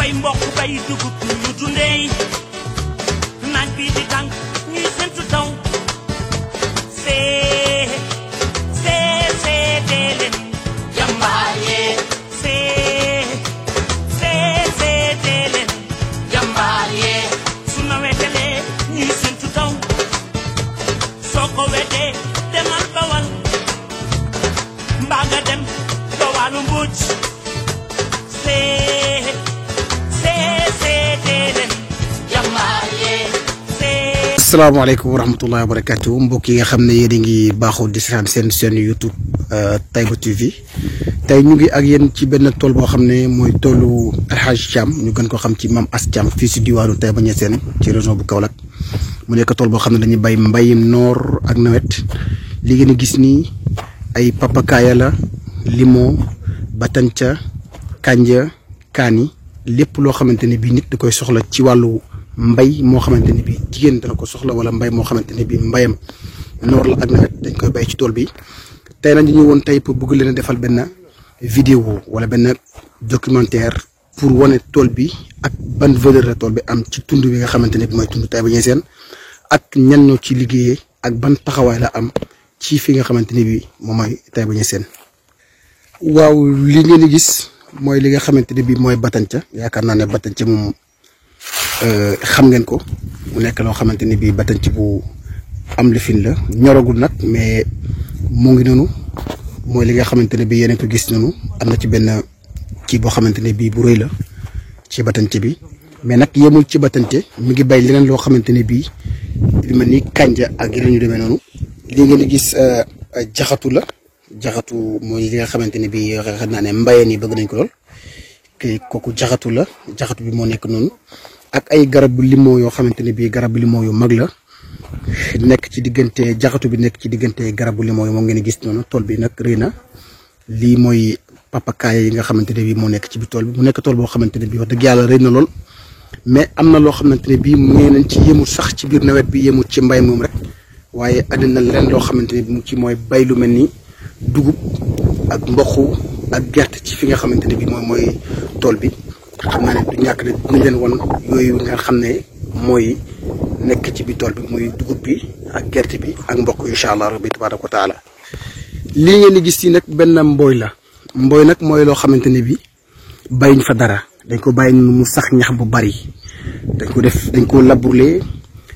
bay mbokk bay dugub ñu dundee naaj bi di tàng ñuy sentu taw dee leen jàmbaar yee dee leen jàmbaar yee su nawetalee ñuy sentu taw soo ko wedee demal Bawal mbaa nga dem Jowalu Mbuuj asalaamaaleykum wa rahmatullahi wa barakatuh mbokk yi nga xam ne yéen a ngi baaxoo di seetaan seen YouTube Taiba TV tey ñu ngi ak yéen ci benn tool boo xam ne mooy toolu El Hadj Thiam ñu gën ko xam ci Mame Ass Thiam fii si diwaanu Taïba Niassène ci région bu Kaolack mu nekk tool boo xam ne dañuy bay mbayim noor ak nawet li ngeen gis nii ay papakaaya la limon batanca kanja kaani lépp loo xamante ne bii nit da koy soxla ci wàllu mbay moo xamante ne bii jigéen dana ko soxla wala mbay moo xamante ne bii mbayam noor la ak nawet dañ koy bay ci tool bi tey nag ñu ñëwoon tey pour bëgg leen a defal benn vidéo wala benn documentaire pour wane tool bi ak ban valeur la tool bi am ci tund bi nga xamante ne bi mooy tund Taïba Niassène ak ñan ñoo ci liggéeyee ak ban taxawaay la am ci fi nga xamante ne bi moom mooy Taïba Niassène. waaw li ngeen di gis mooy li nga xamante ne bi mooy batanca yaakaar naa ne batanca moom xam ngeen ko mu nekk loo xamante ne bii batanci bu am lifin la ñoragul nag mais mu ngi noonu mooy li nga xamante ne bii yéen a ko gis noonu am na ci benn kii boo xamante ne bii bu rëy la ci batanci bi mais nag yemul ci batance mi ngi bay leneen loo xamante ne bii li mel ni kanja ak yeneen ñu demee noonu. li ngeen di gis jaxatu la jaxatu mooy li nga xamante ne bii xam naa ne mbayeen yi bëgg nañ ko lool kooku jaxatu la jaxatu bi moo nekk noonu. ak ay garabu limon yoo xamante ne bii garabu limon yu mag la nekk ci diggante jaxatu bi nekk ci diggante garabu limon yi moom ngeen gis noonu tool bi nag rëy na lii mooy papakaaya yi nga xamante ne bii moo nekk ci biir tool bi mu nekk tool boo xamante ne bii wax dëgg yàlla rëy na lool mais am na loo xamante ne bii mu ngi nañ ci yemul sax ci biir nawet bi yemul ci mbay moom rek waaye andi na leen loo xamante ne bii mu ci mooy bay lu mel ni dugub ak mboq ak gerte ci fi nga xamante ne bii moom mooy tool bi. xam naa ne du ñàkk ne dinañ leen wan yooyu nga xam ne mooy nekk ci biir tool bi muy dugub bi ak gerte bi ak mboq incha allah rabbi tabaraka wa taala lii ngeen di gis yi nag benn mbooy la mbooy nag mooy loo xamante ne bi bàyyiñ fa dara dañ ko bàyyi mu sax ñax bu bari dañ ko labourer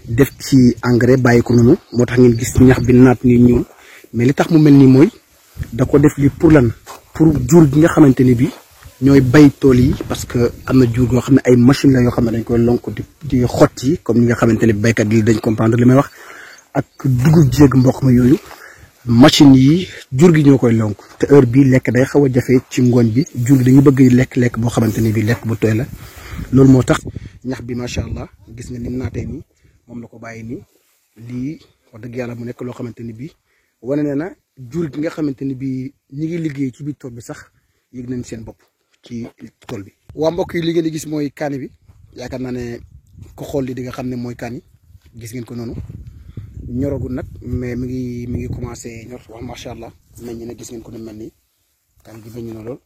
def ci engrais bàyyi ko noonu moo tax ngeen gis ñax bi naat ni ñuul mais li tax mu mel ni mooy da ko def li pour lan pour jur gi nga xamante ne bi ñooy bay tool yi parce que am na jur yoo xam ne ay machine la yoo xam ne dañ koy lonk di xotti comme ni nga xamante ne baykat yi dañ comprendre li may wax ak dugub jéeg mboq ma yooyu machine yi jur gi ñoo koy lonk te heure bii lekk day xaw a jafe ci ngooñ bi jur gi dañu bëgg lekk boo xamante ne bii lekk bu tooy la loolu moo tax ñax bi macha allah gis nga ni mu naatee nii moom la ko bàyyi nii lii wax dëgg yàlla mu nekk loo xamante ni bii wane ne na jur gi nga xamante ni bii ñi ngi liggéey ci biir tool bi sax yëg nañ seen bopp ci tool bi. waa mbokk yi li ngeen di gis mooy kaani bi yaakaar naa ne ko xool li di nga xam ne mooy kaani gis ngeen ko noonu ñoragul nag mais mi ngi commencé ñor wax macha allah meññ na gis ngeen ko nu mel nii kaani bi meññ na lool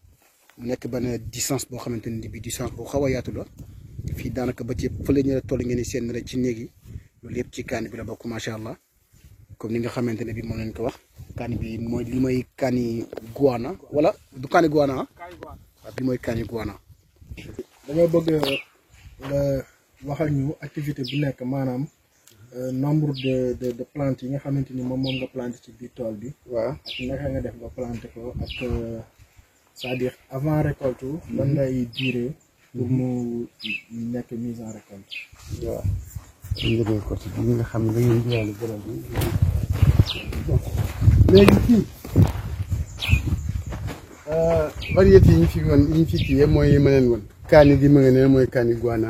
mu nekk benn distance boo xamante ne bii distance boo xaw a yaatu la fii daanaka ba ci fële ñu toll ngeen di seen rek ci néeg yi loolu yëpp ci kaani bi la bokk macha allah comme ni nga xamante ne bii moom lañ ko wax kaani bi mooy li may kaani guana wala du kaani guana bi mooy kaani guana. dañoo bëgg nga waxal ñu activité bu nekk maanaam nombre de plantes yi nga xamante ni moom nga planté ci biir tool bi. waaw ak naka nga def nga planté ko ak c'est-à-dire avant récolte lan lay durer pour mu nekk mise en récolte. waaw. ñu ngi ko ci bi nga xam ne dañuy jiwaale gërëm bi léegi fii. variété yi ñu fi kii mooy yi ma leen woon kaani gi ma nga ne mooy kaani guana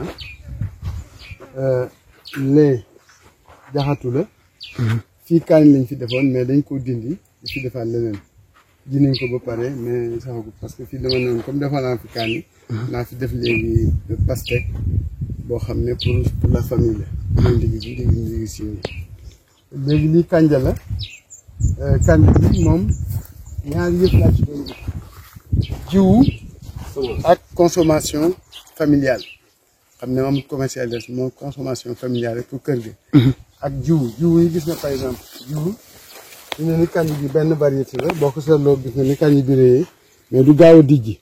lee jaxatu la fii kaani lañ fi defoon mais dañ ko dindi di fi defaat leneen ji nañ ko ba pare mais saxagu parce que fii dama noonu comme defa naa fi kaani naa fi def léegi pastèque boo xam ne pour la famille la mooy ndigi si léegi lii kanja la kanja bi moom ñaari yëpp laa ci doon jiwu ak consommation familiale xam ne amul commercialisation moom consommation familiale rek pour kër gi. ak jiwu yi gis nga par exemple jiwu ñu ne ni kànji bi benn variété la boo ko seetloo gis nga ni kànji bi réyee mais du gaaw a dijji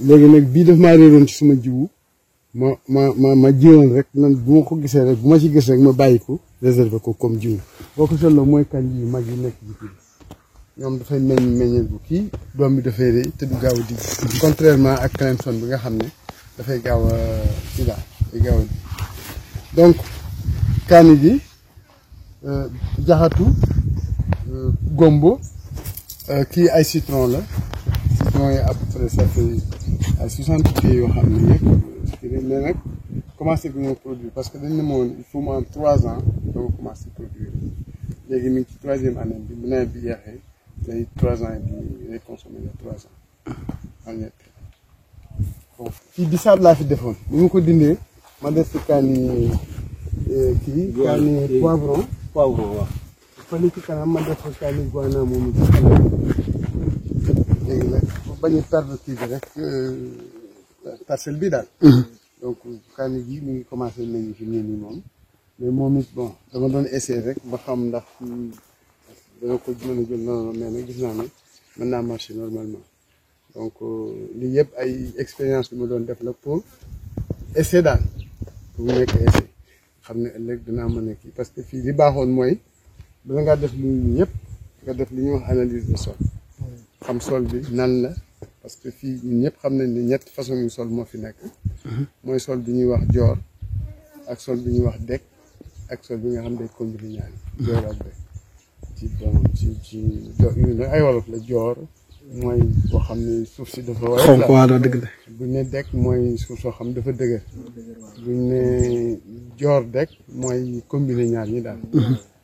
léegi nag bii daf maa réeroon ci suma jiwu ma jiwoon rek man bu ma ko gisee rek bu ma ci gis rek ma bàyyi ko réserver ko comme jiwu boo ko seetloo mooy kànji yu mag yi nekk ci kii ñoom dafay meññeel bu kii doom bi dafay rëy te du gaaw a dijji contrairement ak Clemson bi nga xam ne dafay gaaw a ci daal day gaaw a dijji donc kaani gi jaxatu gombo kii ay citron la citron yi à peu près ça fait ay 60 pieds yoo xam ne yëpp mais nag commencé gu ñu produire parce que dañ ne moom il faut mu am 3 ans doo commencé produire léegi mi ngi ci 3e année bi bu nawet bi jeexee day 3 ans bi day consommé na 3 ans en ñett bon fii bisaab laa fi defoon bu ma ko dindee ma def ci kaani kii kaani poivron waaw fële ci kanam ma def ko kaani guana moomu ci kanam léegi nag pour bañ a perdre kii bi rek parcelle bi daal donc kaani gi mu ngi commencé nañu fi nii moom mais moom it bon dama doon essayer rek ba xam ndax dana ko mën a jël noonu mais nag gis naa ne mën naa marcher normalement donc lii yëpp ay expérience bi ma doon def la pour essayer daal pour mu nekk essayer xam ne ëllëg dinaa mën a kii parce que fii li baaxoon mooy bala ngaa def lu yëpp nga def li ñuy wax analyse de sol xam sol bi nan la parce que fii ñun ñëpp xam nañ ne ñett façon yu sol moo fi nekk mooy sol bi ñuy wax joor ak sol bi ñuy wax dek ak sol bi nga xam day combiner ñaari joor ak dek ci bon ci ay wolof la joor mooy boo xam ne suuf si dafa xonk waa dëgg la buñ ne dek mooy suuf soo xam dafa dëgër buñ ne joor dek mooy combiner ñaar ñi daal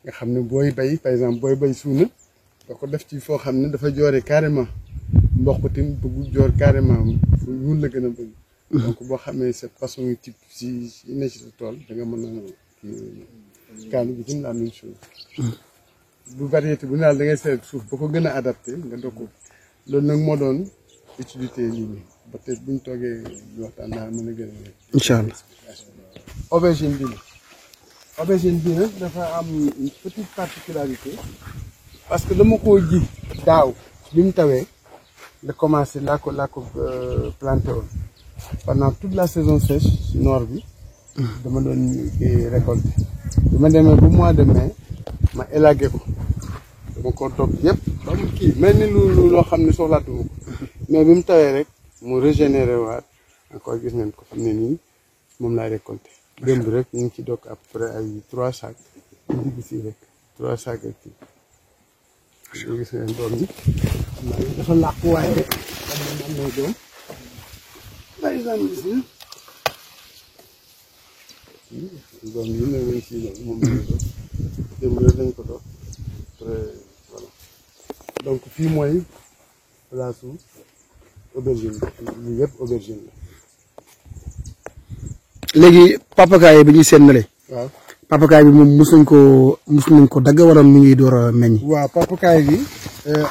nga xam ne booy bay par exemple booy bay suuna da ko def ci foo xam ne dafa joore carrément mboq tim bëggu joor carrément fu ñuul la gën a bëgg donc boo xamee cette façon type si ne ci sa tool da nga mën a kii kaani bi tim la même chose bu variété bu naal da ngay seet suuf ba ko gën a adapté nga dog ko loolu nag moo doon utilité lii nii ba tey buñ toogee di waxtaan naa mën a gën a incha allah aubergine bi nag dafa am une petite particularité parce que dama koo ji daaw bi mu tawee la commencé laa ko planté woon pendant toute la saison sèche ci nord bi dama doon récolté bi ma demee ba mois de mai ma élagué ko dama ko toog yëpp ba mu kii mel ni loo xam ne soxlaatuma ko mais bi mu tawee rek mu régénéré waat encore gis ngeen ko xam ne nii moom laay récolté démb rek ñu ngi ci dokk à peu près ay 3 sacs ñu digg si rek 3 sacs ak kii ñu gis ngeen doom yi dafa làqu waaye am na doom par exemple gis nga doom yi ne nañ ci moom la doom démb rek lañ ko doog voilà donc fii mooy place su aubergine bi yëpp aubergine la léegi papakaay bi ñuy seen nale waaw papakaay bi moom mos nañ ko dagg wala mu ngi door a meññ. waaw papakaay bi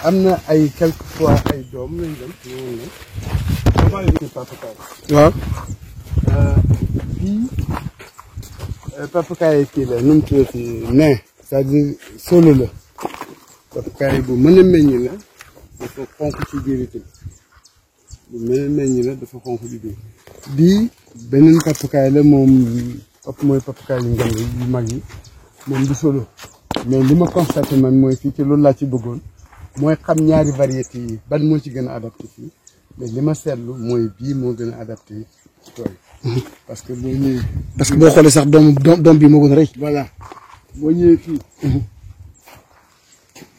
am na ay quelques fois ay doom lañ dem ñëwoon na papakaay waaw fii papakaay kii la nu mu tuddati ne c'est-à-dire solo la papakaay bu mën a meññ la dafa xonk ci biir itam bu mën a meññ la dafa xonk ci biir bii beneen papakaay la moom mooy papakaay yu ngand yu mag yi moom du solo mais li ma constaté man mooy fii ci loolu laa ci bëggoon mooy xam ñaari variété yi ban moo ci gën a adapté fii mais li ma seetlu mooy bii moo gën a adapté ci tool parce que boo ñëwee. parce que boo xoolee sax doom bi moo gën a rëy. voilà boo ñëwee fii.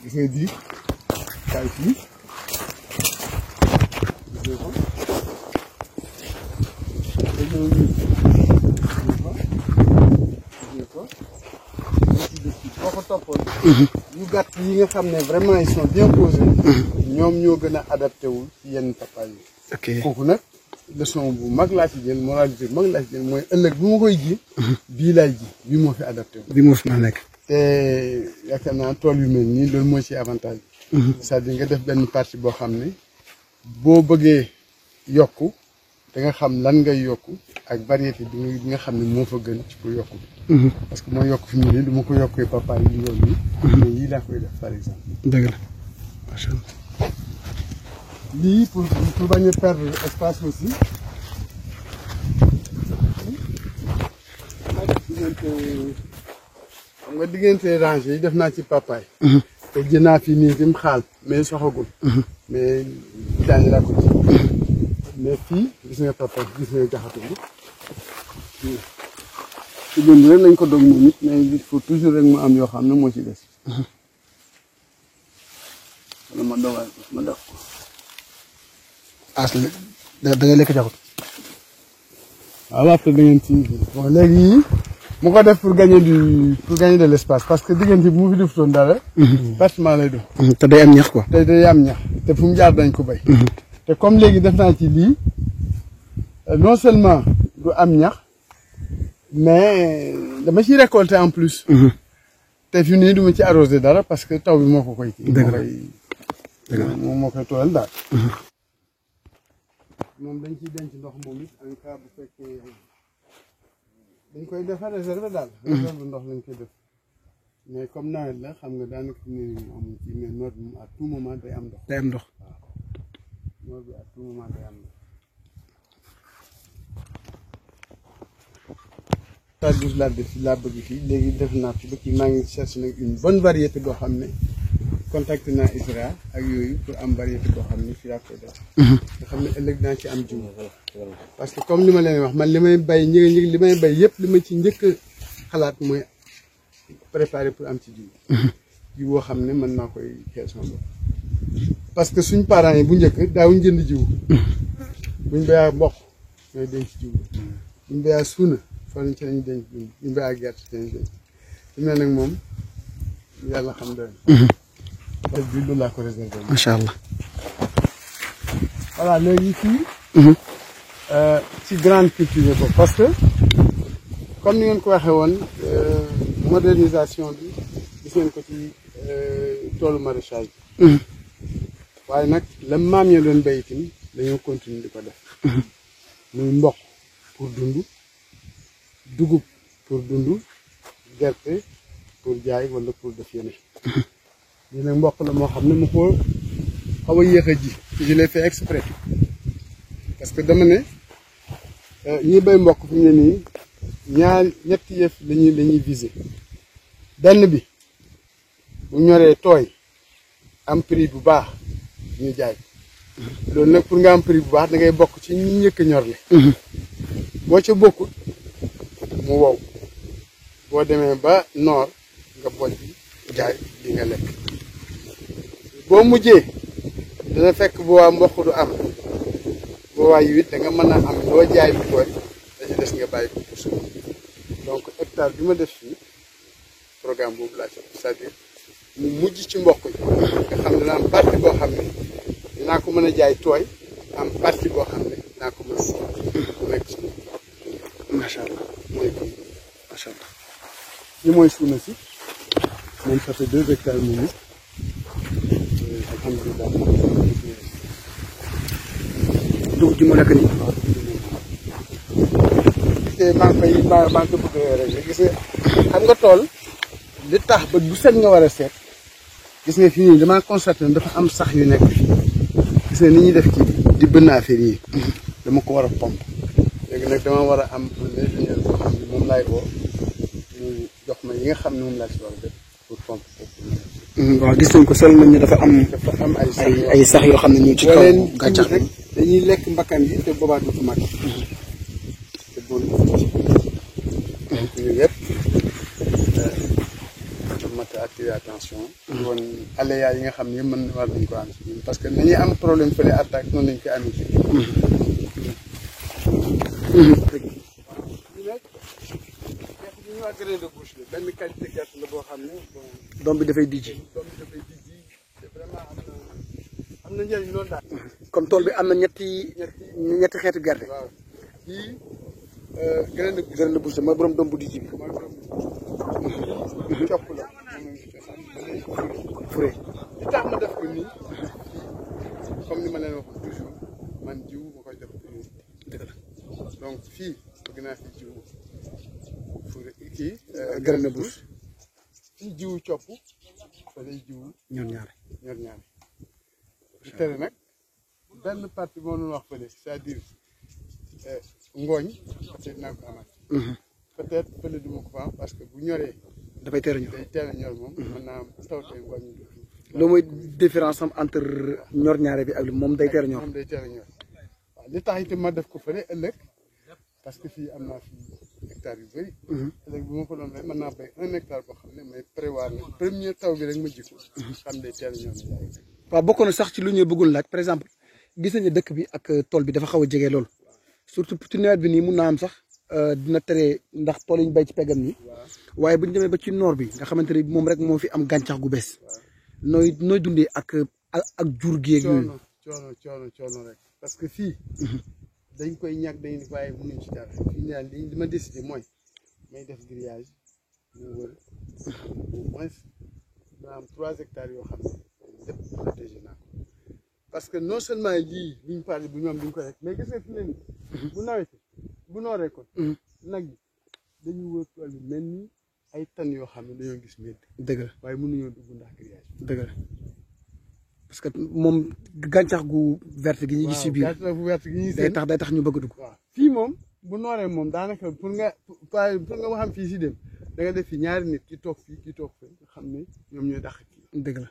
gis nga bii kaay fii gis nga ko. boo ko toppoon yu gàtt yi nga xam ne vraiment ils sont bien posés ñoom ñoo gën a adapté wu ci yenn papaay yi ok kooku nag leçon bu mag laa ci jël moralité bu mag laa ci jël mooy ëllëg bu ma koy ji bii laay ji bii moo fi adapté wu bi moo fi ma nekk te yaakaar naa tool yu mel nii loolu moo ci avantage c'est-à-dire nga def benn partie boo xam ne boo bëggee yokku da nga xam lan ngay yokku ak variété bi nga xam ne moo fa gën ci pour yokku parce que moo yokk fi mu ne du ma ko yokkee papaye yi yoon yi mais yii laa koy def par exemple dëgg la macha allah lii pour bañ a perdre espace aussi xam nga diggante rangée yi def naa ci papaye te jënaa fi nii dim xaal mais soxagul mais daani laa ko ci mais fii gis nga papaye gis nga jaxatu bi ci gën rek lañ ko dog moom it mais il faut toujours rek mu am yoo xam ne moo ci des wala ma dogal ma def ko as da ngay lekk jaxut waaw après da ngeen ci bon léegi yii mu ko def pour gagner de l'espace parce que diggante bi mu fi defutoon dara pertement lay def te day am ñax quoi te day am ñax te fu mu jaar dañ ko bay te comme léegi def naa ci lii non seulement du am ñax mais dama ciy récolter en plus te fi nii du ma ci arroser dara parce que taw bi moo ko koy kii moo koy tooyal daal moom dañ ciy denc ndox moom it en cas bu fekkee dañ koy defar réserve daal réserve ndox lañ koy def mais comme nawet la xam nga daanaka fi ne amul ci mais noor bi à tout moment day am ndox day am ndox waaw noor bi à tout moment day am ndox tardus laa bëgg fii léegi def naa fi ba kii maa ngi cherché nag une bonne variété boo xam ne contacté naa ISRA ak yooyu pour am variété boo xam ne fii laa koy def nga xam ne ëllëg naa ci am jiw parce que comme li ma leen wax man li may bay li may bay yëpp li ma ci njëkk a xalaat mooy préparer pour am ci jiw jiw boo xam ne mën naa koy xees sama bopp parce que suñ parents yi bu njëkk daawuñ jënd jiw buñ bayaa mboq ñooy denc jiw buñ bayaa suuna fa lañ ci lañu denc jiw buñ bayaa gerte ci lañu denc su ne nag moom yàlla xam doy na bi loolu laa ko réservé macha allah voilà léegi fii ci grande culture boobu parce que comme ni ngeen ko waxee woon modernisation bi gis ngeen ko ci toolu maraîchage bi waaye nag la maam ya doon béy itam dañoo continuer di ko def muy mboq pour dund dugub pour dund gerte pour jaay wala pour def yeneen lii nag mboq la moo xam ne mu ko xaw a yéex a ji je l'ai fait exprès parce que dama ne ñi béy mboq fi mu ne nii ñetti yëf lañuy viser benn bi bu ñoree tooy am prix bu baax ñu jaay loolu nag pour nga am prix bu baax da ngay bokk ci ñi njëkk ñorle boo ca bokkut mu wow boo demee ba noor nga boj bi jaay di nga lekk boo mujjee dana fekk bu waa mboq du am boo waa yu it da nga mën a am loo jaay bu tooy dañu des nga bàyyi ko pour suuf donc hectare bi ma def fii programme boobu laa ci c'est-à-dire mu mujj ci mboq yi nga xam ne dina am partie boo xam ne dinaa ko mën a jaay tooy am partie boo xam ne dinaa ko mën a nekk ci macha allah mooy kii macha allah li mooy suuna si moom ça fait 2 hectares minutes alhamdulilah dugub ji moo nekk nii te maa ngi ko bëgg rek gis nga xam nga tool li tax ba bu set nga war a seet gis nga fii nii damaa constaté ne dafa am sax yu nekk fii gis nga ni ñuy def kii di bënn affaire yi dama ko war a pompe léegi nag dama war a am un ingénieur boo xam ne moom laay woo ñu jox ma yi nga xam ne moom laa si war a def pour pompe waaw gis nañ ko sel nañ ne dafa am ay sax yoo xam ne ñu ci kaw gàncax rek dañuy lekk mbakkan yi te boobaa du ko màgg te bon donc yooyu yëpp mat a attirer attention woon aléa yi nga xam ne yëpp mën war nañ ko am si ñun parce que nañuy am problème fële attaque noonu lañ koy amee fii grain de bouche la benn qualité gerte la boo xam ne bon doom bi dafay dijji te vraiment am na njëriñ loolu daal. comme tool bi am na ñetti xeetu gerte. waaw kii grain de bouche mooy borom doom bu dijji bi. mooy borom copp la fure li tax ma def ko nii comme ni ma leen waxoon toujours man jiw ma koy def toujours. dëgg la donc fii bëgg naa fi jiwu pour kii graine de bouche fii jiwu copp fa lay jiwu ñor ñaare du tere nag benn partie moo doon wax fële c'est-à-dire ngooñ peut-être naa ko amaat peut-être fële du ma ko fa am parce que bu ñoree dafay teel a ñor day teel a ñor moom mën naa am tawtee ngooñ loolu mooy différence am entre ñor ñaare bi ak moom day teel a ñor moom day teel a ñor waaw li tax itam ma def ko fële ëllëg parce que fii am naa fi hectare yu bëri ëllëg bu ma ko doon rek mën naa béy 1 hectare boo xam ne may prévoir na premier taw bi rek ma jikko xam day teel a ñor waaw bokk na sax ci lu ñu bëggul laaj par exemple gis nañu dëkk bi ak tool bi dafa xaw a jege lool surtout ci nawet bi nii mun naa am sax dina tere ndax tool yi ñu béy ci peggam nii waaye bu ñu demee ba ci noor bi nga xamante ne moom rek moo fi am gàncax gu bees nooy dundee ak jur gi ak yooyu. coono rek parce que fii dañ koy ñàkk dañ waaye mënuñ ci dara fii nii daal li ma décidé mooy may def grillage mu wër au moins ma am 3 hectares yoo xam ne lépp protégé naa ko parce que non seulement lii liñ parlé bu ñoom duñ ko rek mais gis nga fi ne nii bu nawetee bu nooree kon nag yi dañuy wër tool yi mel ni ay tan yoo xam ne dañoo gis mbedd dëgg la waaye mënuñoo dugg ndax grillage dëgg la parce que moom gàncax gu verte gi ñu gis ci biir gàncax gu verte gi ñu day tax ñu bëgg a dugg waaw fii moom bu nooree moom daanaka pour nga xam fii si dem da nga def fi ñaari nit ki toog fii ki toog fii nga xam ne ñoom ñooy dàq kii dëgg la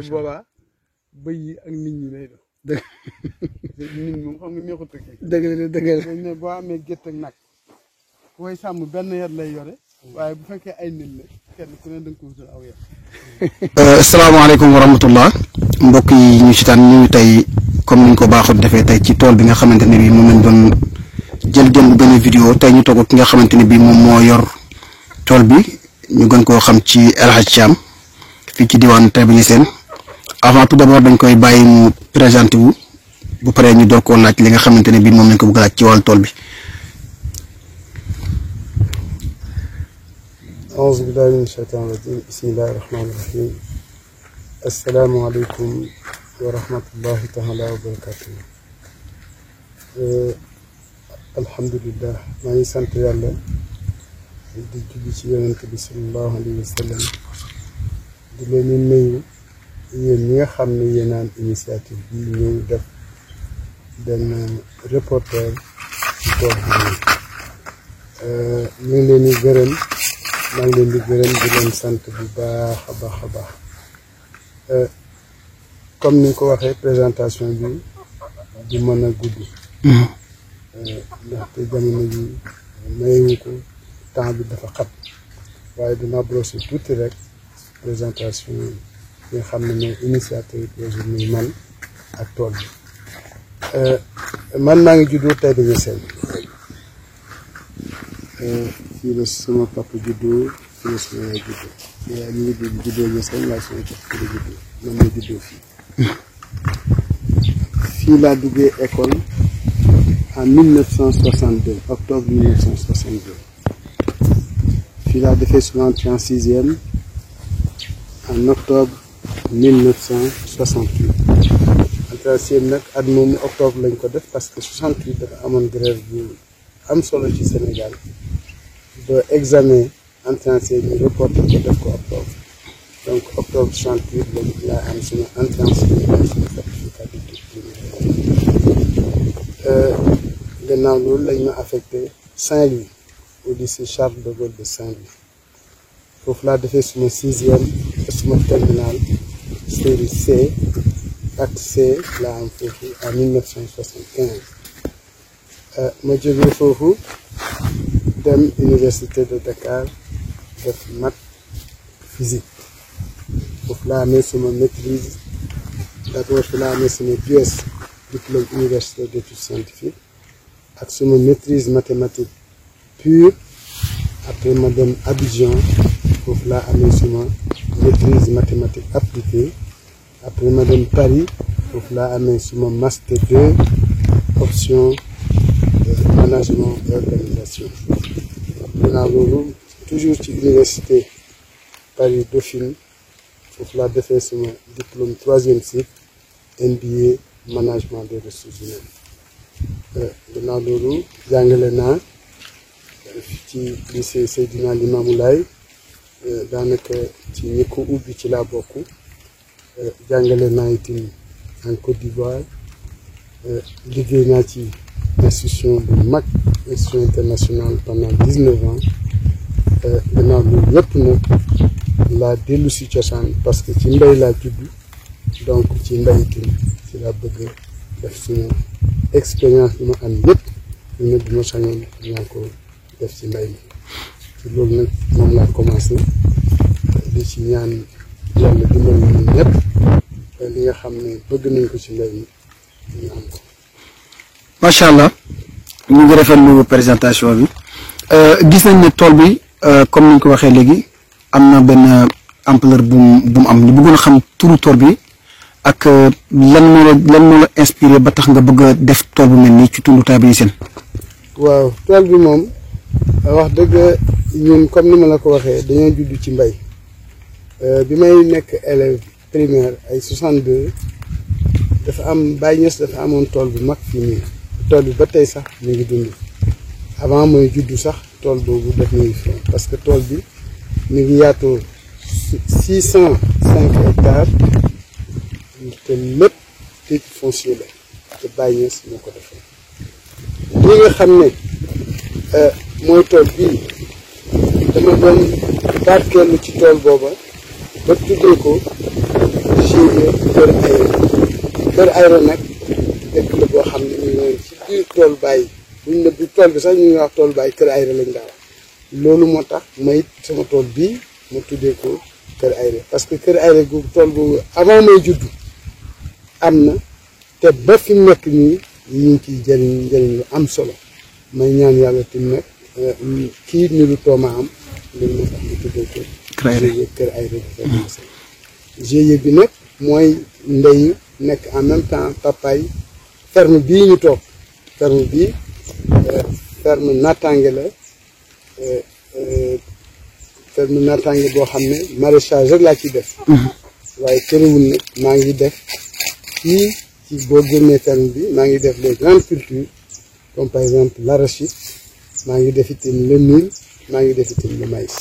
te boobaa bëy yi ak nit ñi lay dox dëgg nit ñi moom xam nga neexut ak dëgg la dañ ne boo amee gétt ak nag koy sàmm benn yar lay yore waaye bu fekkee ay nit la kenn ku ne da nga ko wutal aw yar asalaamaaleykum wa rahmatullah mbokk yi ñu sitaan ñu tey comme niñ ko baaxoon defee tey ci tool bi nga xamante ne bii moom lañ doon jël démb benn vidéo tey ñu toog ki nga xamante ne bii moom moo yor tool bi ñu gën koo xam ci El Hadj Thiam fii ci diwaan Taïba Niassène avant tout d'abord dañ koy bàyyi mu présenté wu bu paree ñu door koo laaj li nga xamante ne bii moom lañ ko bëgg a laaj ci wàllu tool bi. أعوذ بالله من الشيطان الرجيم بسم الله الرحمن الرحيم السلام عليكم ورحمة الله تعالى وبركاته الحمد لله ما يسانت يالا di julli ci yonent bi sallallahu alayhi wa sallam di leen nuyu yéen ñi nga xam ne yéen aan initiative bi ñëw def benn reporter ci tool bi ñu ngi leen di gërëm maa ngi leen di gërëm di leen sant bu baax a baax a baax comme ni nga ko waxee présentation bi du mën a gudd ndaxte jamono ji mayewu ko temps bi dafa xat waaye dina brosser tuuti rek présentation yi nga xam ne mooy initiateur projet muy man ak tool bi man maa ngi juddoo Taïba Niassène fii la sama papa juddoo fii la sama yaay juddoo yaay mi ngi juddoo Niassène waaye sama papa fii la juddoo man ma juddoo fii laa duggee école en 1962 octobre 1962 fii laa defee sama entrée en 6e en octobre 1968 entrée en 6e nag at moomu octobre lañ ko def parce que 68 dafa amoon grève bu am solo ci Sénégal ba examen entrée en 6e ñu reporté ko def ko octobre donc octobre 68 lañ laa am suma entrée en 6e ak suma certificat d'études primaires gannaaw loolu lañ ma affecté Saint-Louis au lycée Charles de Gaulle de Saint-Louis foofu laa defee suma 6e suma terminal série C acte C laa am foofu en 1975 ma jógee foofu dem université de Dakar def maths physique foofu laa amee suma maîtrise d'abord fi laa amee suma BS diplôme université d'études scientifiques ak suma maîtrise mathématique pure après ma dem Abidjan foofu laa amee suma maîtrise mathématique appliquée après ma dem Paris foofu laa amee suma master 2 option management et organisation maintenant loolu toujours ci université Paris Dauphine foofu laa defee suma diplôme 3e cycle MBA management des ressources humaines gannaaw loolu jàngale naa ci lycée Seydina Limamou Laye daanaka ci ñi ko ubbi ci laa bokk jàngale naa itam en Côte d'Ivoire liggéey naa ci institution bu mag institution internationale pendant 19 ans gannaaw loolu yëpp nag laa dellu si cosaan parce que ci mbay laa judd donc ci mbay itam ci laa bëgg def suma expérience bi ma am yëpp ñu ne bi ma sañoon dinaa ko def ci mbay mi ci loolu nag moom laa commencé di ci ñaan yàlla dimbal nañu ñëpp li nga xam ne bëgg nañ ko ci mbay mi ñu am ko. macha allah ñu ngi rafetlu présentation bi gis nañ ne tool bi comme ni ñu ko waxee léegi am na benn ampleur bu mu am ñu bëggoon a xam turu tool bi ak lan moo la inspiré ba tax nga bëgg a def tool bu mel nii ci tundu Taïba Niassène. waaw tool bi moom wax dëgg ñun comme ni ma la ko waxee dañoo judd ci mbay bi may nekk élève primaire ay 62 dafa am Baye Niass dafa amoon tool bu mag fii nii tool bi ba tey sax mu ngi dund avant mooy juddu sax tool boobu def nañu fi parce que tool bi mi ngi yaatoo 605 hectares te lépp titre foncier la te Baye Niass moo ko defee li nga xam ne mooy tool bii dama doon barkeelu ci tool booba ba tuddee ko GIE Kër Ayra nag dëkk la boo xam ne ñu ngi ci biir tool Baye buñ ne bi tool bi sax ñu ngi wax tool Baye Kër Ayra lañ daa wax loolu moo tax may sama tool bii ma tuddee ko Kër Ayra parce que Kër Ayra gu tool boobu avant may juddu am na te ba fi mu nekk nii ñu ngi ciy njëriñ lu am solo may ñaan yàlla tim nag kii ni lu tooma am loolu moo tax ñu tuddee ko Kër Ayra GIE bi nag mooy ndeyu nekk en même temps papaay ferme bii ñu toog ferme bii ferme naataange la ferme naataange boo xam ne maraîchage rek laa ciy def waaye terewul nag maa ngi def fii ci boo génnee ferme bi maa ngi def les grandes cultures comme par exemple l'arachide maa ngi def itam le mil maa ngi def itam le maïs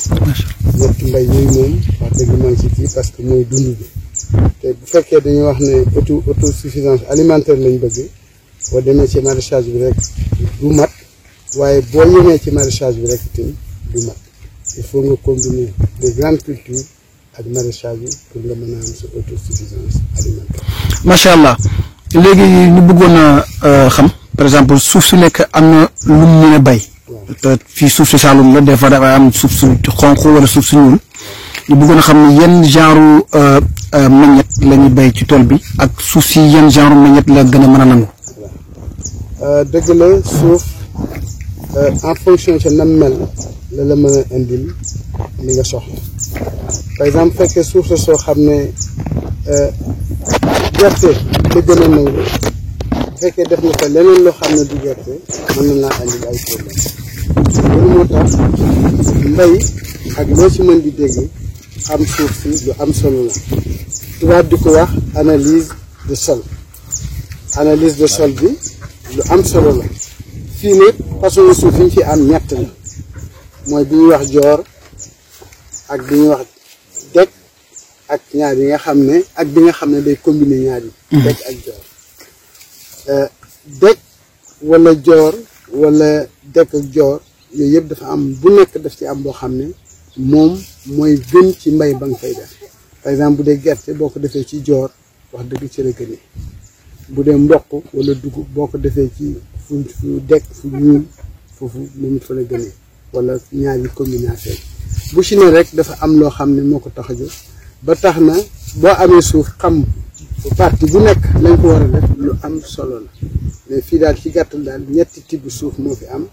ñetti mbay yooyu moom wax dëgg maa ngi ci kii parce que mooy dund bi te bu fekkee dañuy wax ne autosuffisance alimentaire lañ bëgg boo demee ci maraîchage bi rek du mat waaye boo yemee ci maraîchage bi rek itam du mat il faut nga combiner les grandes cultures ak maraîchage bi pour nga mën a am sa autosuffisance alimentaire. macha allah léegi ñu bëggoon a xam par exemple suuf su nekk am na lu mu mën a bay. te fii suuf si Saloum la des fois dafay am suuf su xonq wala suuf su ñuul ñu bëggoon a xam ne yenn genre meññet la ñuy bay ci tool bi ak suuf si yenn genre meññet la gën a mën a nangu. dëgg la suuf en fonction ca nam mel la mën a indil li nga soxla par exemple fekkee suuf sa soo xam ne gerte la gën a nangu bu fekkee def nga fa leneen loo xam ne du gerte mën na laa indil ay problème loolu moo tax mbay ak loo ci mën di dégg am suuf si lu am solo la tubaab di ko wax analyse de sol analyse de sol bi lu am solo la fii nag façon suuf yi ñu fi am ñett la mooy bi ñuy wax joor ak bi ñuy wax deg ak ñaar yi nga xam ne ak bi nga xam ne day combiner ñaar yi deg ak joor deg wala joor wala deg ak joor yooyu yëpp dafa am bu nekk daf ci am boo xam ne moom mooy gën ci mbay ba nga fay def par exemple bu dee gerte boo ko defee ci joor wax dëgg ci la gënee bu dee mboq wala dugub boo ko defee ci fu dekk fu ñuul foofu moom it fa la gënee wala ñaari combination bu ci ne rek dafa am loo xam ne moo ko tax a jóg ba tax na boo amee suuf xam partie bu nekk lañ ko war a def lu am solo la mais fii daal ci gàttal daal ñetti tibb suuf moo fi am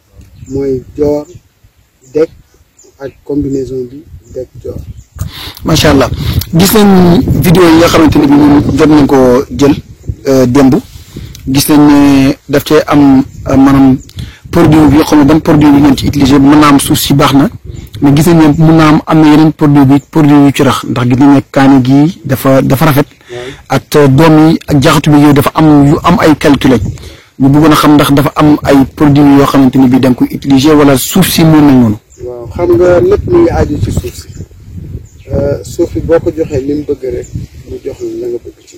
mooy joor dekk ak combinaison bi dekk joor. macha allah gis nañ vidéo yi nga xamante ne bi ñun jot nañ ko jël démb gis nañ ne daf cee am maanaam produit bi yoo xam ne ban produit bi ngeen ci utiliser mën naa am suuf si baax na mais gis nañ ne mën naa am na yeneen produit yu ci rax ndax gis nañ ne kaani gii dafa rafet ak doom yi ak jaxatu bi yooyu dafa am yu am ay qualité lañ ñu bëggoon a xam ndax dafa am ay produits yoo xamante ni bii da nga koy utiliser wala suuf si mën nañ noonu. waaw xam nga lépp mu ngi aju ci suuf si suuf bi boo ko joxee li mu bëgg rek mu jox la nga bëgg ci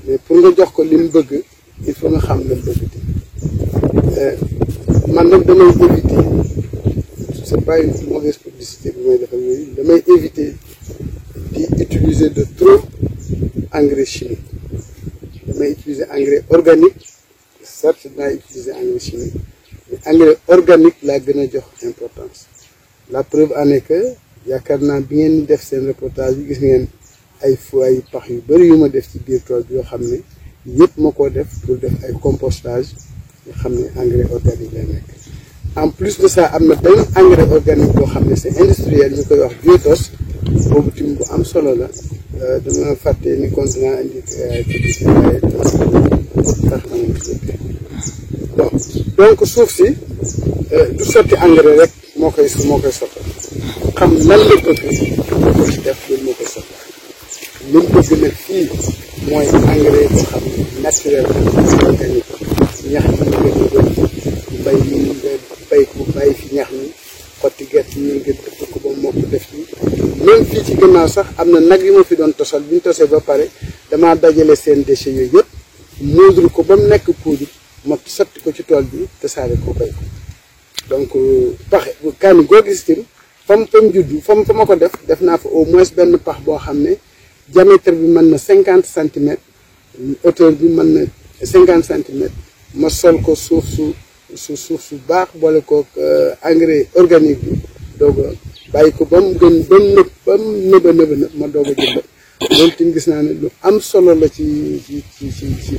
mais pour nga jox ko li mu bëgg il faut nga xam la mu bëgg te man nag damay éviter c'est pas une mauvaise publicité bi may defal yooyu damay éviter di utiliser de trop engrais chimique damay utiliser engrais organique certes dinaa utiliser engrais chimique mais engrais organique laa gën a jox importance la preuve en est que yaakaar naa bi ngeen def seen reportage bi gis ngeen ay ay pax yu bëri yu ma def ci biir tool bi yoo xam ne yëpp ma koo def pour def ay compostage yoo xam ne engrais organique lay nekk en plus de ça am na benn engrais organique boo xam ne c'est industriel ñu koy wax biotos boobu tim bu am solo la dama fàtte ni kon dinaa indi ci waaye tax na donc suuf si du sotti engrais rek moo koy sottal xam lan la bëgg ko ci def loolu moo koy sottal li mu bëgg nag fii mooy engrais boo xam ne naturel organique ñax mi nga bëgg mbay mi nga bay ko bàyyi fi ñax mi xotti gerte yi nga dëpp ko ba mokk def ci même fii ci gannaaw sax am na nag yu ma fi doon tosal bi ñu tosee ba pare damaa dajale seen déchets yooyu yëpp moudre ko ba mu nekk poudre ma sotti ko ci tool bi tasaare ko bay ko donc pax kaani goo gis tim fam juddu fa ma ko def naa fa au moins benn pax boo xam ne diamètre bi mën na 50 centimètres hauteur bi mën na 50 centimètres ma sol ko suuf su baax boole ko engrais organique bi doog a bàyyi ko ba mu gën ba mu nëb ma doog a jëmbat loolu tim gis naa ne lu am solo la ci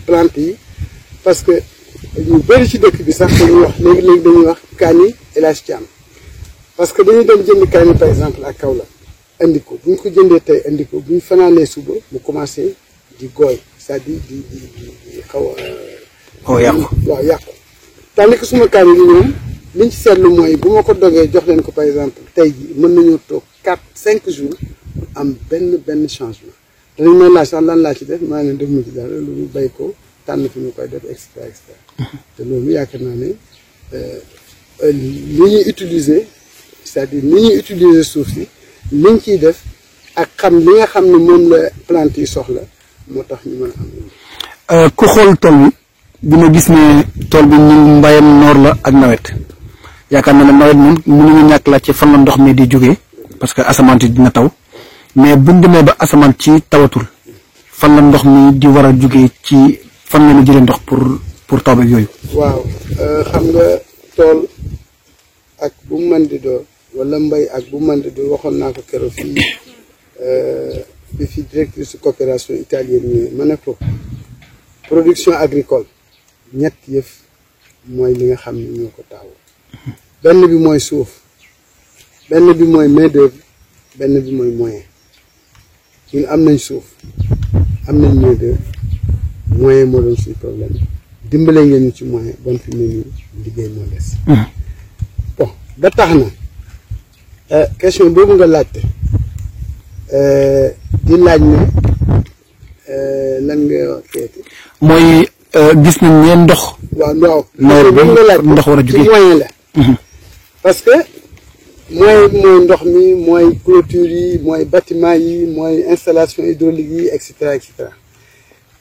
plante yi parce que ñu bëri ci dëkk bi sax dañuy wax léegi dañuy wax kaani El Hadj Thiam parce que dañuy dem jënd kaani par exemple ak Kaolack indi ko bu ñu ko jëndee tey indi ko bu ñu fanaanee suba mu commencé di gooy c'est-à-dire di xaw a yàqu waaw yàqu tandis que suma kaani yi ñoom liñ ci seetlu mooy bu ma ko dogee jox leen ko par exemple tey ji mën nañoo toog 4-5 jours am benn changement danañ may laaj sax lan laa ci def maa leen def mu ci dara lu ñu bay ko tànn fi ñu koy def et cetera te loolu yaakaar naa ne li ñuy utiliser c'est-à-dire ni ñuy utiliser suuf si liñ ciy def ak xam li nga xam ne moom la plante yi soxla moo tax ñu mën a am. ku xool tool bi dina gis ne tool bi ñu mbayam noor la ak nawet yaakaar naa ne nawet moom mënuñu ñàkk laaj ci fan la ndox mi di jógee parce que asamaan si dina taw mais buñ demee ba asamaan ci tawatul fan la ndox mi di war a jógee ci fan la ñu jëlee ndox pour taw beeg yooyu. waaw xam nga tool ak bu mu mën di doon wala mbay ak bu mu mën di doon waxoon naa ko keroog fii bi fi directrice coopération italienne ñëwee ma ne ko production agricole ñett yëf mooy li nga xam ne ñoo ko taawoo benn bi mooy suuf benn bi mooy main d'œuvre benn bi mooy moyen ñun am nañ suuf am nañ main d'œuvre moyen moo doon suñu problème dimbale ngeen ñu ci moyen bon fi mu ne nii liggéey moo des bon ba tax na question boobu nga laajte di laaj ne lan nga wax keeti mooy gis nañ ne ndox. waaw ndox ndox war a jógee ci moyen la parce que mooy ndox mi mooy clôture yi mooy bâtiment yi mooy installation hydraulique yi et cetera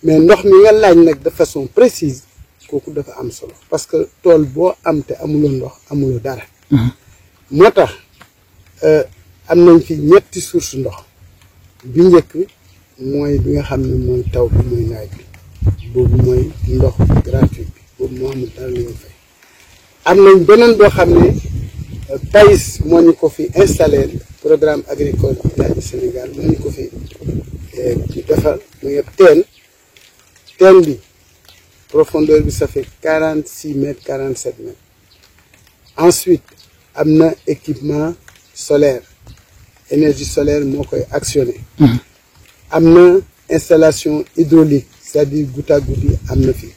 mais ndox mi nga laaj nag de façon précise kooku dafa am solo parce que tool boo am te amuloo ndox amuloo dara moo tax am nañ fi ñetti source ndox bi njëkk mooy bi nga xam ne mooy taw bi mooy nawet bi boobu mooy ndox gratuit bi boobu moo amul dara lu ñu fay am nañ beneen boo xam ne PAIS moo ñu ko fi installé programme agricole du Sénégal moo ñu ko fi ci defal mu ngi teen bi profondeur bi ça fait 46 mètres 47 mètres ensuite am na équipement solaire énergie solaire moo koy actionné am na installation hydraulique c'est-à-dire goutte à goutte yi am na fi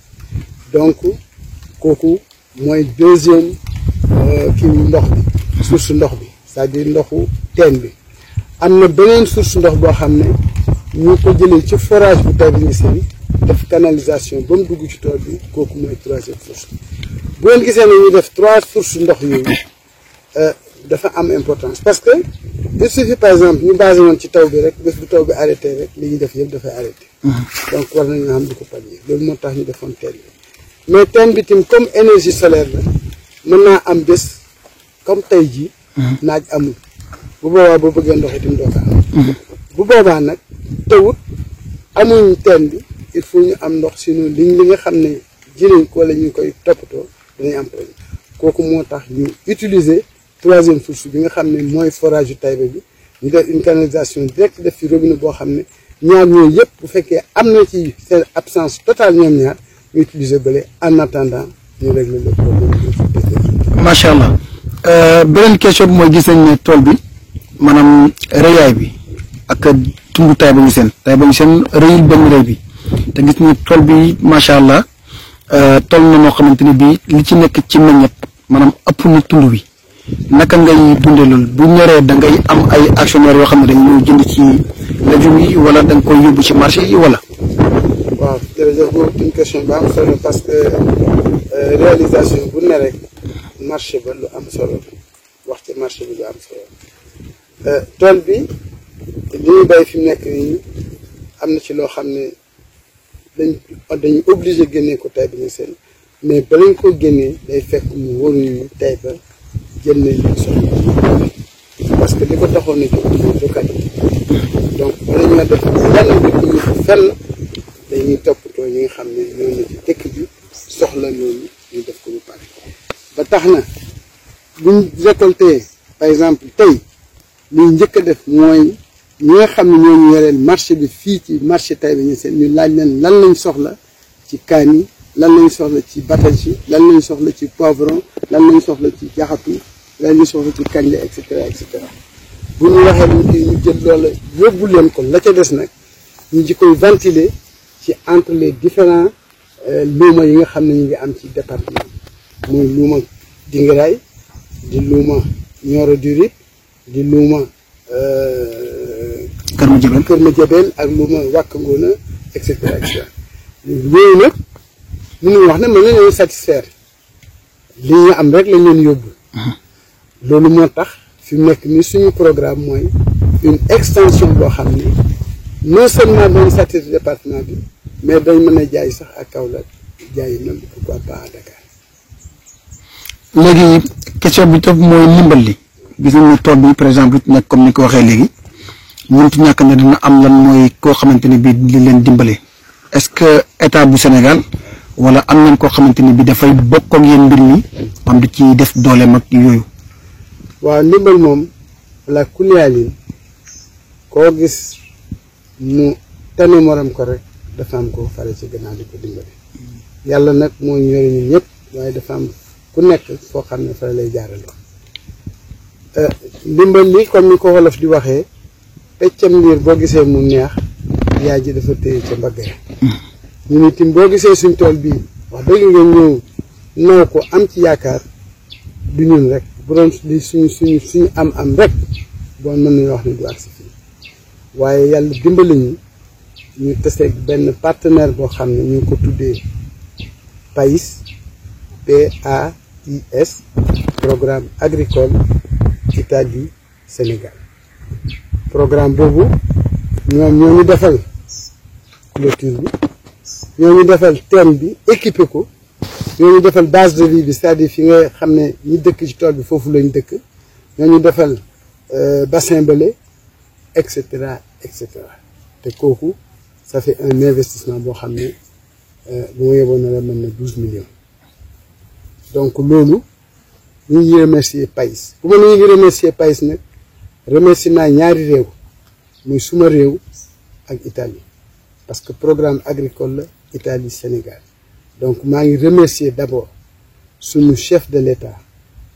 donc kooku mooy deuxième kii ndox bi source ndox bi c'est-à-dire ndoxu teen bi am na beneen source ndox boo xam ne ñu ko jëlee ci forage bu Taïba Niassène def canalisation ba mu dugg ci tool bi kooku mooy troisième source bu ngeen gisee ne ñu def 3 sources ndox yooyu dafa am importance parce que il suffit par exemple ñu basé woon ci taw bi rek bés bu taw bi arrêté rek li ñuy def yëpp dafay arrêté donc war nañu xam di ko pallier loolu moo tax ñu defoon teen bi mais teen bi tim comme énergie solaire la mën naa am bés comme tey jii naaj amul bu boobaa boo bëggee ndox itam doo ko am bu boobaa nag tawut amuñ teen bi il faut ñu am ndox sinon li nga xam ne jëriñ ko wala ñu koy toppatoo dinañ am problème kooku moo tax ñu utiliser troisième source bi nga xam ne mooy forage yu Taïba bi ñu def une canalisation directe def fi robinet boo xam ne ñaar ñooyu yëpp bu fekkee am na ci seen absence totale ñoom ñaar ñu utiliser bële en attendant ñu régler le problème. macha allah beneen question bi mooy gis nañ ne tool bi maanaam rëyaay bi ak tundu Taïba Niassène rëyul benn rëy bi te gis ni tool bi macha allah tool na moo xamante ni bii li ci nekk ci meññet maanaam ëpp na tund bi naka ngay dundee loolu bu ñoree da ngay am ay actionnaires yoo xam ne dañ ñëw jënd ci légumes yi wala da nga koy yóbbu ci marché yi wala. waaw jërëjëf boobu une question bu am solo parce que réalisation bu ne rek marché ba lu am solo wax ci marché bi lu am solo tool bi li ñuy béy fi mu nekk nii am na ci loo xam ne dañu obligé génnee ko Taïba Niassène mais ba lañ ko génnee day fekk mu waruñu Taïba jël nañ li soxla parce que li ko taxoon na jóg du qualité donc bala ñu def lenn dëkk ñu ko fenn dañuy toppatoo ñi nga xam ne ñoo na ci dëkk bi soxla loolu ñu def ko bu pare ba tax na buñ récolté par exemple tey li njëkk a def mooy ñi nga xam ne ñoo ñu yoreel marché bi fii ci marché Taïba Niassène ñu laaj leen lan lañ soxla ci kaani lan lañ soxla ci bataji lan lañ soxla ci poivron lan lañ soxla ci jaxatu lan lañ soxla ci kanja et cetera et cetera bu ñu waxee ñu jël loolu yóbbu leen ko la ca des nag ñu ji koy ventiler ci entre les différents luuma yi nga xam ne ñu ngi am ci département muy luuma Dingiraay di luuma Nioro du Rip di luuma Kër Madiabel ak luuma Wàkk Ngoona et cetera et cetera yooyu nag mënuñu wax ne mën na leen satisfaire li ñu am rek lañ leen yóbbu loolu moo tax fi mu nekk ni suñu programme mooy une extension boo xam ne non seulement dañ satisfaire département bi mais dañ mën a jaay sax ak Kaolack jaay même pourquoi pas à Dakar. léegi question bi topp mooy ndimbal li gis nañ ne tool bi par exemple nekk comme ni ko waxee léegi mënut ñàkk ne dina am lan mooy koo xamante ne bii li leen dimbale est-ce que état bu Sénégal wala am nañ koo xamante ni bi dafay bokk ak yéen mbir mi am di ci def dooleem ak yooyu. waaw ndimbal moom la kuliyaalin koo gis mu tane morom ko rek dafa am ko fare ci gannaaw di ko dimbale yàlla nag moo ñu yore ñun ñëpp waaye dafa am ku nekk foo xam ne fa lay jaarale ndimbal li comme ni ko wolof di waxee peccam liir boo gisee mu neex yaay ji dafa téye ca mbagg ya ñu ni tim boo gisee suñ tool bii wax dëgg nga ñëw naw ko am ci yaakaar du ñun rek bu doon di suñu am rek bon mën nañu wax ne du agsi fii waaye yàlla dimbali ñu teseeg benn partenaire boo xam ne ñu ngi ko tuddee PAIS PAIS programme agricole Italie Sénégal programme boobu ñoom ñoo ñu defal clôture bi ñoo ñu defal teen bi équipé ko ñoo ñu defal base de vie bi c'est-à-dire fi nga xam ne ñi dëkk ci tool bi foofu lañ dëkk ñoo ñu defal bassin bële et cetera et cetera te kooku ça fait un investissement boo xam ne bu ma yeboon na la mën na 12 millions donc loolu ñu ngi remercier PAIS bu ma ñu ngi remercier PAIS nag remercier naa ñaari réew muy suma réew ak Italie parce que programme agricole la Italie Sénégal donc maa ngi remercier d'abord suñu chef de l'État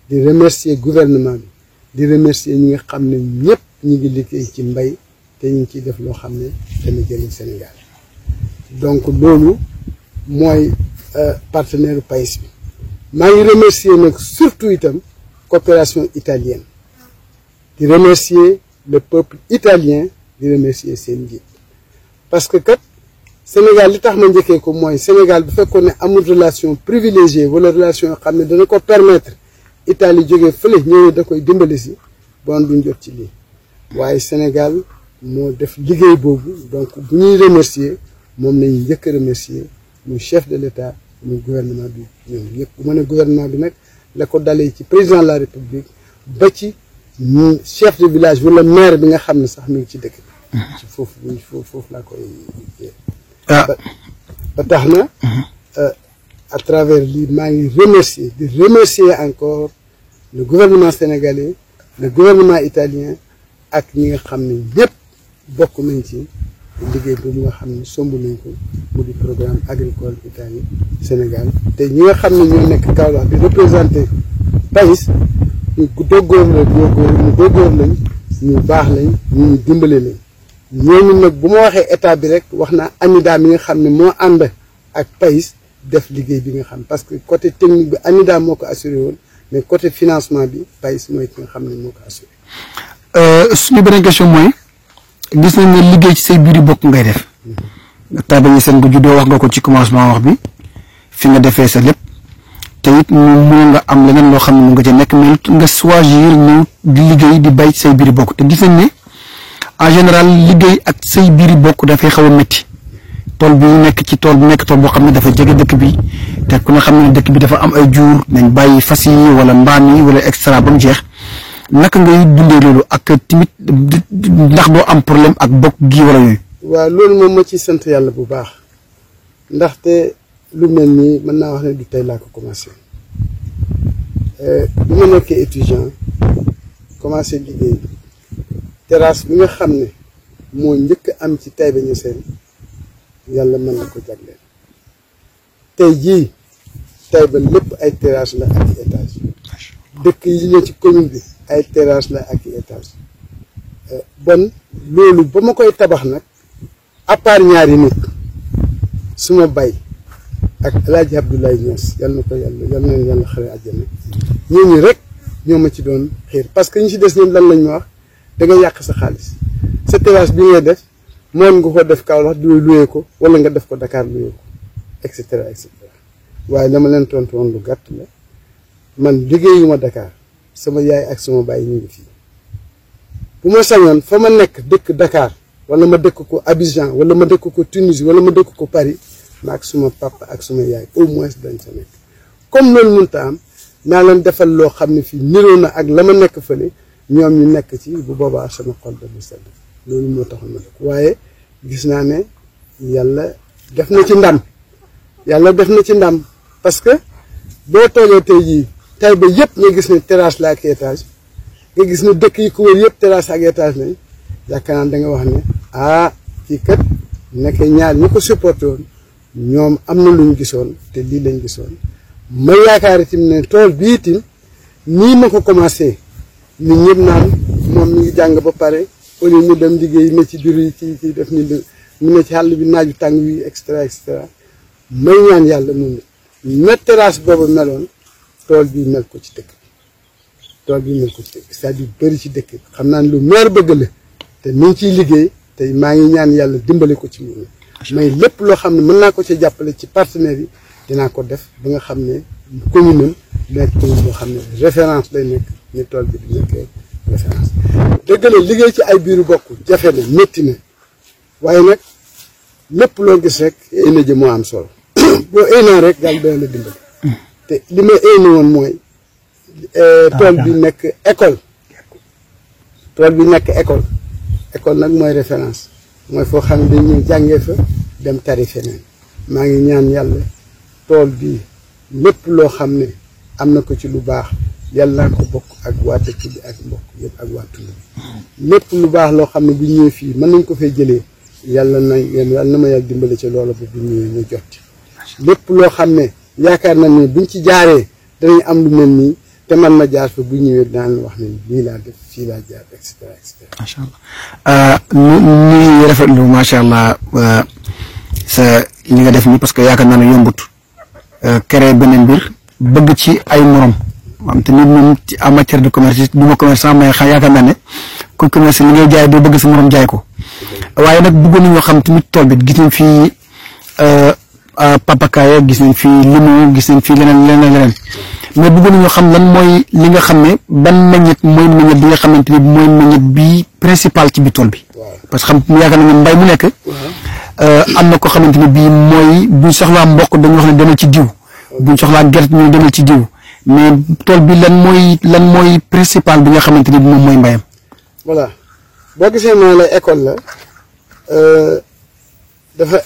di remercier gouvernement bi di remercier ñi nga xam ne ñëpp ñi ngi liggéey ci mbay te ñu ngi ciy def loo xam ne dana jëriñ Sénégal donc loolu mooy partenaire PAIS bi maa ngi remercier nag surtout itam coopération italienne di remercier le peuple italien di remercier seen njiit parce que kat Sénégal li tax ma njëkkee ko mooy Sénégal bu fekkoon ne amul relation privilégiée wala relation yoo xam ne dana ko permettre Italie jógee fële ñëwee da koy dimbali si bon duñ jot ci lii waaye Sénégal moo def liggéey boobu donc bu ñuy remercier moom nañu njëkk a remercier muy chef de l'État muy gouvernement bi ñoom yëpp bu ma ne gouvernement bi nag la ko dalee ci président de la République ba ci chef de village wala maire bi nga xam ne sax mi ngi ci dëkk bi ci foofu laa koy ba tax na à travers lii maa ngi remercier encore le gouvernement sénégalais le gouvernement italien ak ñi nga xam ne ñëpp bokk nañ ci liggéey boobu nga xam ne somb nañ ko mu di programme agricole Italie Sénégal te ñi nga xam ne ñoo nekk Kaolack di représenté pays ñu doggoor lañ ñu baax lañ ñu dimbale lañ ñooñu nag bu ma waxee état bi rek wax naa ANIDA mi nga xam ne moo ànd ak pays def liggéey bi nga xam parce que côté technique bi ANIDA moo ko assuré woon mais côté financement bi pays mooy ki nga xam ne moo ko assuré. suñu beneen question mooy gis nañ ne liggéey ci say biir bokk ngay def Taïba Niassène nga juddoo wax nga ko ci commencement wax bi fi nga defee sa lépp te it mën nga am leneen loo xam ne mu nga ca nekk mais nga choisir ñëw di liggéey di bay ci say biir bokk te gis nañ ne en général liggéey ak say biir bokk dafay xaw a métti tool bi nekk ci tool bu nekk tool boo xam ne dafa jege dëkk bi te ku ne xam ne dëkk bi dafa am ay jur nañ bàyyi fas yi wala mbaam yi wala extra ba mu jeex naka ngay dundee loolu ak tamit ndax doo am problème ak bokk gi wala yooyu. waaw loolu moom ma ci sant yàlla bu baax ndaxte lu mel nii mën naa wax ne du tey laa ko commencé bi ma nekkee étudiant commencé liggéey terrasse bi nga xam ne moo njëkk am ci Taïba Niassène yàlla mën na ko jagleel tey jii Taïba lépp ay terrasse la ak i étage dëkk yi ñëw ci commune bi ay terrasse la ak i étage bon loolu ba ma koy tabax nag à part ñaari nit suma bay ak El Hadj Abdoulaye Niass yal na yàlla xare àjjana ñooñu rek ñoo ma ci doon xiir parce que ñu ci des ñoom lan lañ ma wax da nga yàq sa xaalis sa terrasse bi ngay def moom nga ko def Kaolack di loué ko wala nga def ko Dakar loué ko et cetera waaye dama leen tontu woon lu gàtt la man liggéeyuma Dakar sama yaay ak sama baay ñu ngi fii bu ma sañoon fa ma nekk dëkk Dakar wala ma dëkk ko Abidjan wala ma dëkk ko Tunisie wala ma dëkk ko Paris ma ak suma papa ak suma yaay au moins dañ sa nekk comme loolu mënta am naa leen defal loo xam ne fii niroo na ak la ma nekk fële ñoom ñu nekk ci bu boobaa sama xol da bu sedd loolu moo taxoon ma dëkk waaye gis naa ne yàlla def na ci ndam parce que boo toogee tey jii Taïba yëpp nga gis ne terrasse la ak étage nga gis ne dëkk yi ko wër yëpp terrasse ak étage lañ yaakaar naa da nga wax ne kii kat nekk ñaar ñi ko supporté woon ñoom am na lu ñu gisoon te lii lañ gisoon ma yaakaar itam ne tool bii itam nii ma ko commencé nit ñëpp naan moom mi ngi jàng ba pare au lieu mu dem liggéey ne ci biir yi ci def ni mu ne ci xàll bi naaju tàng wi et cetera may ñaan yàlla moom na terrasse boobu meloon tool bi mel ko ci dëkk c'est-à-dire bëri ci dëkk bi xam naa ne lu meer bëgg la te mi ngi ciy liggéey te maa ngi ñaan yàlla dimbali ko ci moom may lépp loo xam ne mën naa ko ci jàppale ci partenaires yi dinaa ko def ba nga xam ne commune am nekk commune boo xam ne référence lay nekk ni tool bi di nekkee référence dëgg la liggéey ci ay biiru bokk jafe na métti na waaye nag lépp loo gis rek éna ji moo am solo boo énaa rek daal dana la dimbali te li ma éni woon mooy tool bi nekk école école nag mooy référence mooy foo xam ne dañuy jàngee fa dem tari feneen maa ngi ñaan yàlla tool bi lépp loo xam ne am na ko ci lu baax yàlla naa ko bokk ak waa dëkk bi ak mbokk yëpp ak waa tund bi lépp lu baax loo xam ne bu ñëwee fii mën nañ ko fay jëlee yàlla na ma yàlla dimbali ci loolu ba bu ñëwee ñu jot lépp loo xam ne yaakaar na ne buñ ci jaaree danañ am lu mel nii te man ma jaar fa bu ñëwee daan wax ne lii laa def fii laa jaar et cetera et cetera. macha allah ñu rafetlu macha allah sa li nga def nii parce que yaakaar naa ne yombut créer beneen mbir bëgg ci ay morom am te nit moom ci en matière de commerce du ma commerçant mais yaakaar naa ne ku commerce li ngay jaay doo bëgg sa morom jaay ko waaye nag bëggoon nañoo xam tamit tool bi gis nañ fii papakaaya gis nañ fi limon gis nañ fi leneen mais bëgg nañu xam lan mooy li nga xam ne ban meññet mooy meññet bi nga xamante ni mooy meññet bi principal ci bi tool bi parce que xam yaakaar nañu mbay mu nekk am na ko xamante ni bii mooy buñ soxlaa mboq dañu wax ne demal ci diw buñ soxlaa gerte ñu demal ci diw mais tool bi lan mooy principal bi nga xamante ni moom mooy mbayam. voilà boo gisee moo la école la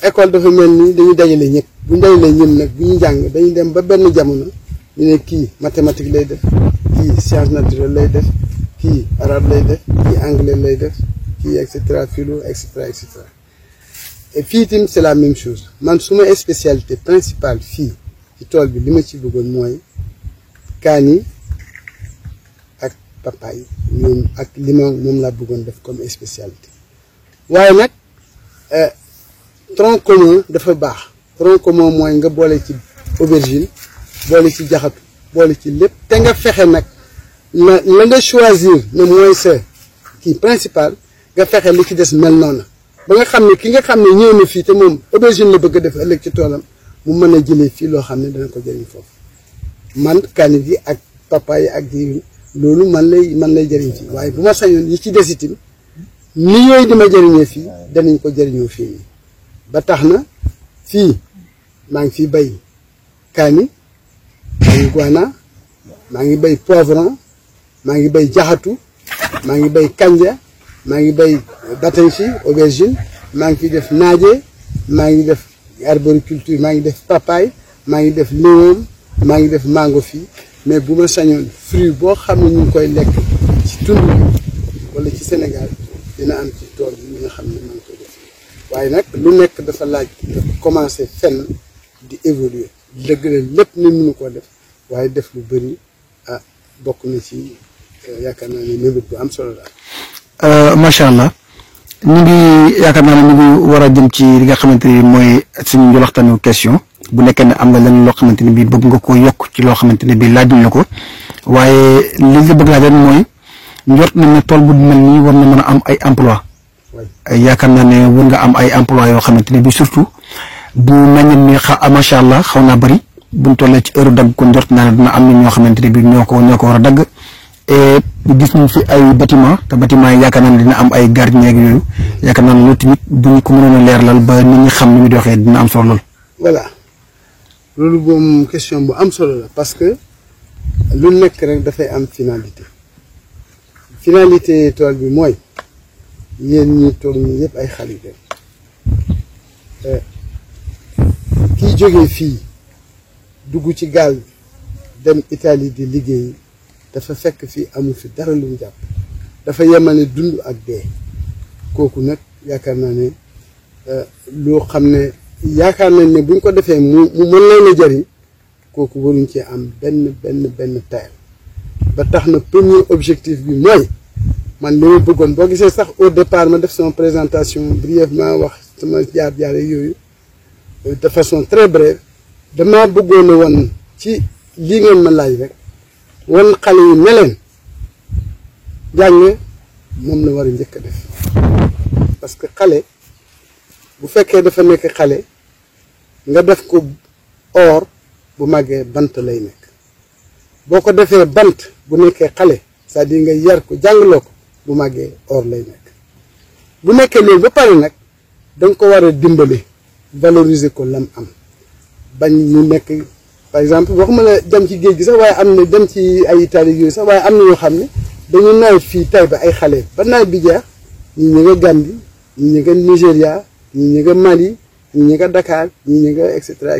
école dafa mel ni dañuy dajale ñëpp bu ñu dajalee ñun nag bu ñu jàng dañuy dem ba benn jamono ñu ne kii mathématique lay def kii science naturelle lay def kii arabe lay def kii anglais lay def kii et cetera philo et cetera et cetera et fii itam c'est la même chose man suma spécialité principale fii ci tool bi li ma ci bëggoon mooy kaani ak papaye ñoom ak limon moom laa bëggoon def comme spécialité waaye nag tronc commun dafa baax tronc commun mooy nga boole ci aubergine boole ci jaxatu boole ci lépp te nga fexe nag la nga choisir ne mooy sa kii principal nga fexe li ci des mel noonu ba nga xam ne ki nga xam ne ñëw na fii te moom aubergine la bëgg a def ëllëg ci toolam mu mën a jëlee fii loo xam ne dana ko jëriñ foofu man kaani gi ak papaye ak ji loolu man lay jëriñ fii waaye bu ma sañoon yi ci des itam ni yooyu dama jëriñee fii danañ ko jëriñoo fii nii ba tax na fii maa ngi fii bay kaani maa ngi guana maa ngi bay poivron maa ngi bay jaxatu maa ngi bay kanja maa ngi bay batanchi aubergine maa ngi fi def naaje maa ngi def arboriculture maa ngi def papaye maa ngi def limon maa ngi def mango fii mais bu ma sañoon fruit boo xam ne ñu ngi koy lekk ci tund wala ci Sénégal dina am ci tool yi nga xam ne maa ngi koy def waaye nag lu nekk dafa laaj commencé fenn di évoluer dëgg la lépp nit mënu koo def waaye def lu bëri bokk na ci yaakaar naa ne mébét bu am solo la. macha allah ñu ngi yaakaar naa ne ñu ngi war a jëm ci li nga xamante ni mooy suñu njolaxtaanu question bu nekkee ne am nga leneen loo xamante ne bii bëgg nga koo yokk ci loo xamante ne bii laaj nañ la ko waaye li nga bëgg laa leen mooy njort nañ ne tool bu mel nii war na mën a am ay emploi yaakaar naa ne war nga am ay emploi yoo xamante ne bii surtout bu meññet mi macha allah xaw naa bëri buñ tollee ci heure dagg kon njort naa ne dina am na ñoo xamante ne bii ñoo ko war a dagg et gis nañ fi ay bâtiment te bâtiment yi yaakaar naa ne dina am ay gardien ak yooyu yaakaar naa ne loolu tamit bu ñu ko mënoon a leeralal ba nit ñi xam ni muy doxee dina am solo lool. voilà loolu moom question bu am solo la parce que lu nekk rek dafay am finalité tool bi mooy yéen ñi toog ñi yëpp ay xale yu kii jógee fii dugg ci gaal dem Italie di liggéey dafa fekk fii amu fi dara lu mu jàpp dafa yemale dund ak dee kooku nag yaakaar naa ne loo xam ne yaakaar nañ ne buñ ko defee mu mën leen a jëriñ kooku waruñ ci am benn tayal ba tax na premier objectif bi mooy man li ma bëggoon boo gisee sax au départ ma def sama présentation brièvement wax sama jaar-jaar yooyu de façon très brève dama bëggoon a woon ci lii ngeen ma laaj rek wan xale yi ne leen jàng moom la war a njëkk a def parce que xale bu fekkee dafa nekk xale nga def ko or bu màggee bant lay nekk boo ko defee bant bu nekkee xale c'est-à-dire nga yar ko jàngaloo ko bu màggee or lay nekk bu nekkee loolu ba pare nag danga ko war a dimbale valoriser ko lam am bañ ñu nekk par exemple waxuma la dem ci géej gi sax waaye am na dem ci ay Italie yooyu sax waaye am na ñoo xam ne dañu nawet fii tay ba ay xale ba nawet bi jeex ñi nga Gambie ñi nga Nigéria ñi nga Mali ñi nga Dakar ñi nga et cetera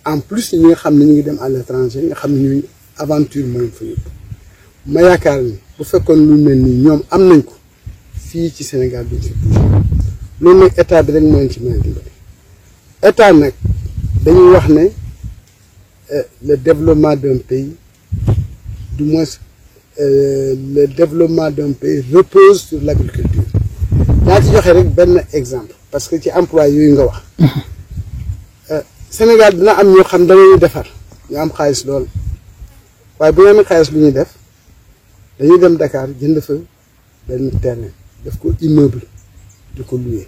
en plus ñi nga xam ne ñu ngi dem à l'étranger nga xam ne ñooñu aventure mooy fa yóbbu ma yaakaar ni bu fekkoon lu mel nii ñoom am nañ ko fii ci Sénégal duñ fi bouger loolu nag état bi rek moo leen ci mën a dimbali état nag dañuy wax ne le développement d'un pays du moins le développement d'un pays repose sur l'agriculture daa ci joxe rek benn exemple parce que ci emploi yooyu nga wax Sénégal dina am ñoo xam dañuy defar ñu am xaalis lool waaye bu ñu amee xaalis lu ñuy def dañuy dem Dakar jënd fa benn terrain def ko immeuble di ko louer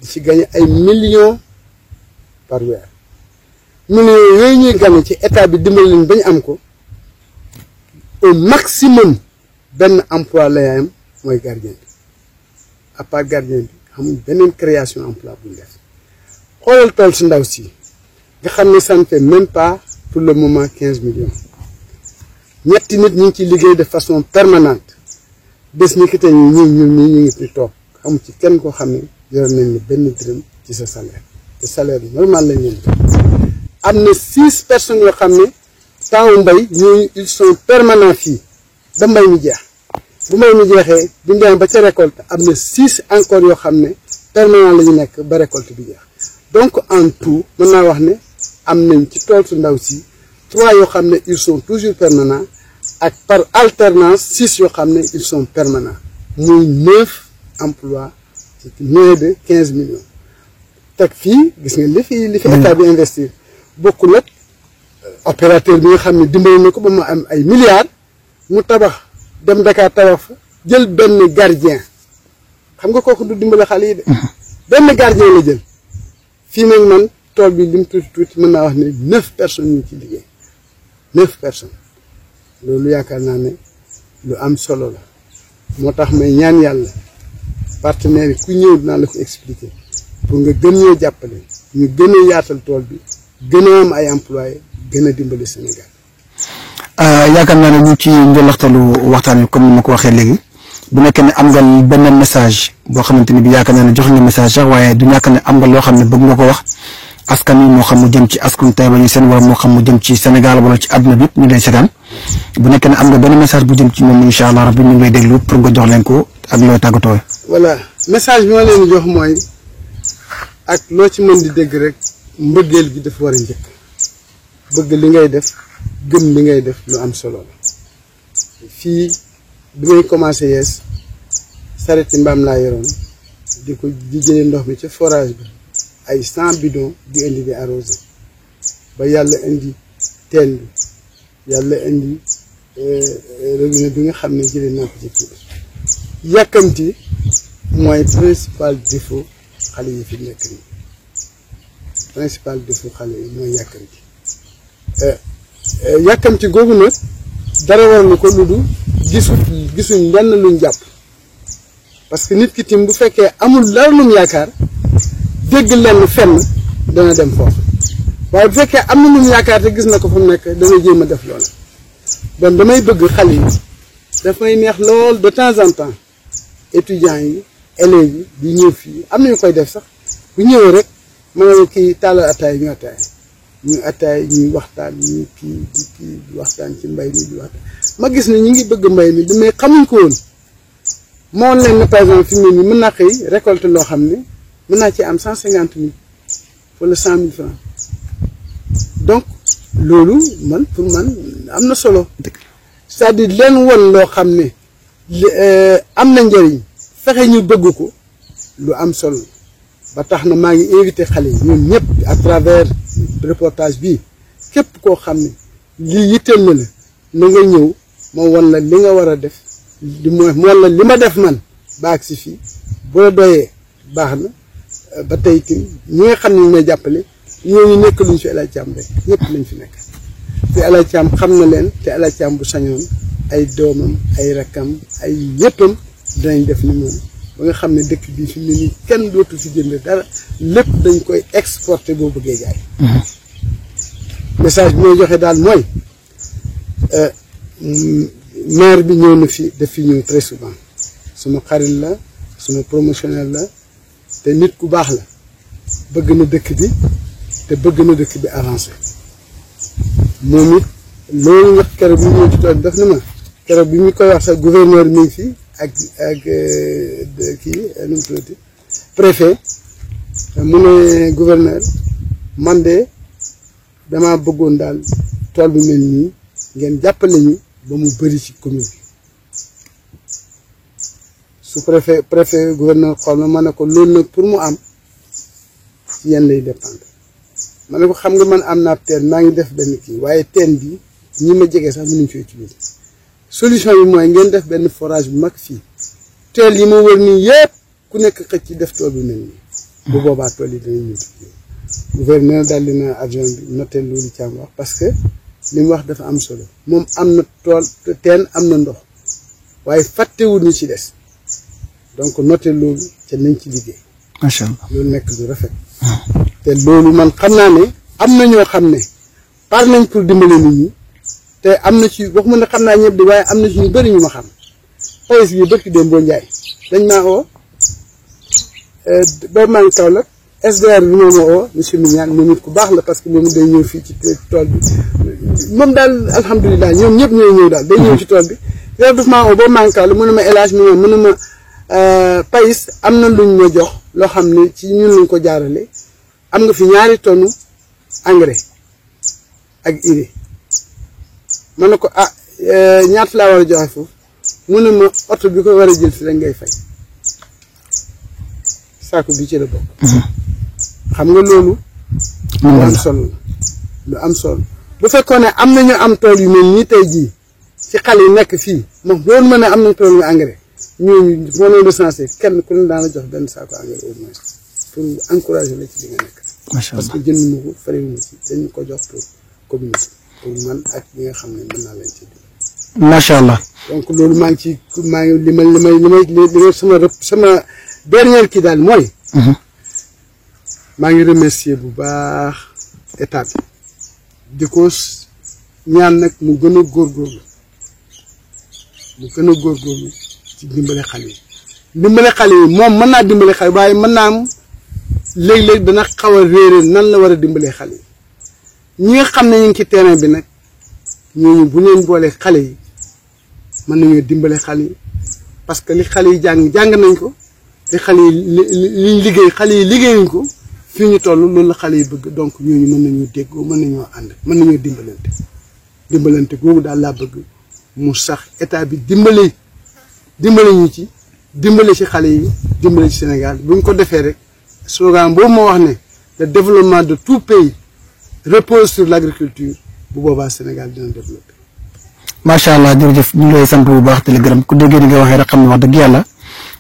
di ci gagner ay millions par weer millions yooyu ñuy gagné ci état bi dimbali leen ba ñu am ko au maximum benn emploi la am mooy gardien bi à part gardien bi xamuñ beneen création emploi bu ñu def xoolal tool si ndaw si nga xam ne ça ne fait même pas pour le moment 15 millions ñetti nit ñu ngi ci liggéey de façon permanente bés ñi ki tey ñu ngi ci toog xamu ci kenn koo xam ne yor nañ ne benn dërëm ci sa salaire te salaire normal lañ leen am na 6 personnes yoo xam ne temps mbay ñooñu ils sont permanents fii ba mbay mi jeex bu mbay mi jeexee bu ñu demee ba ca récolte am na 6 encore yoo xam ne permanent la ñu nekk ba récolte bi jeex donc en tout mën naa wax ne am nañ ci tool su ndaw si 3 yoo xam ne ils sont toujours permanents ak par alternance 6 yoo xam ne ils sont permanents muy 9 emplois ci moins de 15 millions teg fii gis nga li fi état bi investir bokkul ak opérateur bi nga xam ne dimbali na ko ba mu am ay milliards mu tabax dem Dakar tabax fa jël benn gardien xam nga kooku du dimbali xale yi de benn gardien la jël fii nag man tool bi lim tuuti mën naa wax ne 9 personnes ñu ci liggéey 9 personnes loolu yaakaar naa ne lu am solo la moo tax may ñaan yàlla partenaires yi ku ñëw dinaa la ko expliquer pour nga gën ñoo jàppale ñu gën a yaatal tool bi gën a am ay employés gën a dimbali Sénégal. yaakaar naa ne ñu ci njëlaxtalu waxtaan wi comme ni ma ko waxee léegi bu nekkee ne am nga benn message boo xamante ni bi yaakaar naa ne jox nga message sax waaye du ñàkk ne am nga loo xam ne bëgg nga ko wax askan wi moo xam mu jëm ci askan Taïba Niassène wala moo xam mu jëm ci Sénégal wala ci àdduna bi ñu lay seetaan bu nekkee ne am nga benn message bu jëm ci moom incha allah rabbi ñu ngi lay déglu pour nga jox leen ko ak looy tàggatoo. voilà message bi ma leen jox mooy ak loo ci mën di dégg rek mbëggeel gi dafa war a njëkk bëgg li ngay def gëm li ngay def lu am solo la fii bi ngay commencé yees sareti mbaam laa yoroon di jëlee ndox mi ca forage bi ay 100 bidons di indi di arrosé ba yàlla indi teen bi yàlla indi robinet bi nga xam ne jëlee naa ko ci kii bi yàkkamti mooy principal défaut xale yi fi nekk nii principal défaut xale yi mooy yàkkamti yàkkamti googu nag dara war na ko lu du gisuñ lenn luñ jàpp parce que nit ki tim bu fekkee amul dara lum yaakaar dégg lenn fenn dana dem foofu waaye bu fekkee am na lum yaakaar te gis na ko fu mu nekk dana jéem a def loola bon damay bëgg xale yi dafay neex lool de temps en temps étudiants yi élèves yi di ñëw fii am nañu koy def sax bu ñëwee rek mën na kii tàllal ataay ñu ataay ñuy waxtaan ñu kii di waxtaan ci mbay mi di waxtaan ma gis ne ñu ngi bëgg mbay mi damay xamuñ ko woon moo leen ne par exemple fi mu ne nii mën naa xëy récolter loo xam ne mën naa ci am 150 000 wala 100 000 francs donc loolu man pour man am na solo c'est-à-dire leen won loo xam ne am na njëriñ fexe ñu bëgg ko lu am solo ba tax na maa ngi invité xale yi ñoom ñëpp à travers reportage bi képp koo xam ne lii yitteel na la na nga ñëw moo wan la li nga war a def li mu wan la li ma def man baag si fii bu la doyee baax na ba tey tim ñi nga xam ne ñu may jàppale ñooñu nekk luñ fi El Hadj Thiam rek ñëpp lañ fi nekk te El Hadj Thiam xam na leen te El Hadj Thiam bu sañoon ay doomam ay rakkam ay yëppam dinañ def ni moom ba nga xam ne dëkk bii fi mu ne nii kenn dootu fi jënd dara lépp dañ koy exporter boo bëggee jaay. message bi may joxe daal mooy maire bi ñëw na fi daf fi ñëw très souvent suma xarit la suma promotionnel la te nit ku baax la bëgg na dëkk bi te bëgg na dëkk bi avancé moom it loolu nga keroog bi ñëw ci tool def na ma keroog bi ñu koy wax sax gouverneur mi ngi fi ak kii nu mu tuddati préfet mu ne gouverneur man de dama bëggoon daal tool bi mel nii ngeen jàppale ñu ba mu bëri ci commune bi su préfet gouverneur xool ma ne ko loolu nag pour mu am ci yéen lay dépendre ma ne ko xam nga man am naa teen maa ngi def benn kii waaye teen bi ñi ma jege sax mënuñ fi utiliser solution bi mooy ngeen def benn forage bu mag fii teel yi ma wër nii yëpp ku nekk xëcc ci def tool bi mel nii bu boobaa tool yi danañ multiplier gouverneur daal dina adjoint bi noté loolu Thiam wax parce que li mu wax dafa am solo moom am na tool teen am na ndox waaye fàttewul ñu ci des donc noté loolu ca nañ ci liggéey. macha allah loolu nekk lu rafet. te loolu man xam naa ne am na ñoo xam ne par nañ pour dimbale nit ñi te am na ci waxuma ne xam naa ñëpp di waaye am na ci ñu bëri ñu ma xam payis yi bëkki démb boo njaay dañ maa oo ba maa ngi Kaolack SDR bi moom ma oo monsieur Mignane moom it ku baax la parce que moom day ñëw fii ci tool bi moom daal alhamdulilah ñoom ñëpp ñooy ñëw daal day ñëw ci tool bi yow daf maa oo ba maa ngi Kaolack mu ne ma élage mi mu ne ma payis am na luñ ma jox loo xam ne ci ñun lañ ko jaarale am nga fi 2 tonnes engrais ak urée ma ne ko ñaata laa war a joxe foofu mu ne ma oto bi ko war a jël fi rek ngay fay saako bi ci la bokk. xam nga loolu. lu am solo lu am solo bu fekkoon ne am nañu am tool yu mel nii tey jii ci xale yi nekk fii moom loolu mën a am nañ tool yu engrais ñooñu moo leen recensé kenn ku ne daan la jox benn saako engrais au moins pour encourager la ci li nga nekk. macha allah parce que jënd ko farewuma ci dañu ko jox pour communauté pour man ak ñi nga xam ne mën naa leen ci dugg. macha allah. donc loolu maa ngi li may sama dernier kii daal mooy. maa ngi remercier bu baax état bi di ko ñaan nag mu gën a góorgóorlu ci dimbale xale yi moom mën naa dimbale xale waaye mën naa am léeg-léeg dana xaw a réere nan la war a dimbalee xale yi ñi nga xam ne ñu ngi ci terrain bi nag ñooñu bu leen boolee xale yi mën nañoo dimbale xale yi parce que li xale yi jàng nañ ko li xale yi liñ liggéey xale yi liggéeyuñ ko fii ñu toll loolu la xale yi bëgg donc ñooñu mën nañoo déggoo mën nañoo ànd mën nañoo dimbalante googu daal laa bëgg mu sax état bi dimbale ñu ci dimbale ci xale yi dimbale ci Sénégal bu ñu ko defee rek slogan boobu moo wax ne le développement de tout pays repose sur l'agriculture bu boobaa Sénégal dina développé. macha allah jërëjëf ñu ngi lay sant bu baax te la gërëm ku déggee ni nga waxee rek xam ne wax dëgg yàlla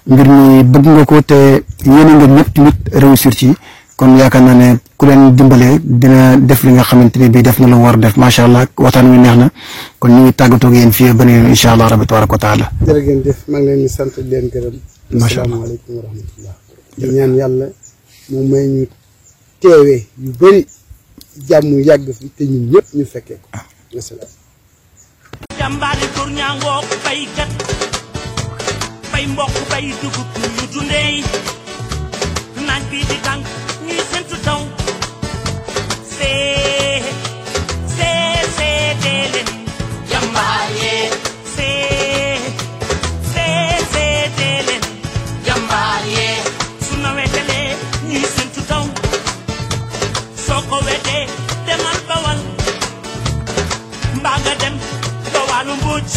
mbir mi bëgg nga ko te yéen a ngeen ñëpp tamit réussir ci kon yaakaar naa ne ku leen dimbale dina def li nga xamante ne bii def na lu war def macha allah waxtaan wi neex na kon ñu ngi tàggatoo ak yéen fii ba ne incha allah rabbi tabaraka wa taala. jërëjëf maa ngi leen di sant di leen gërëm. macha allah asalaamaaleykum wa rahmatullah. di ñaan yàlla mu may ñu teewee yu bëri jàmm yàgg fi te ñun ñëpp ñu fekkee ko. wasalaam. jàmbaari tur ñaangoo baykat bay mbokk bay dugub ñu dundee naaj bi di tàng ñuy sentu taw dee leen jàmbaar yee dee leen jàmbaar yee su nawetalee ñuy sentu taw soo ko wetee demal bawal mbaa nga dem Walu mbuuj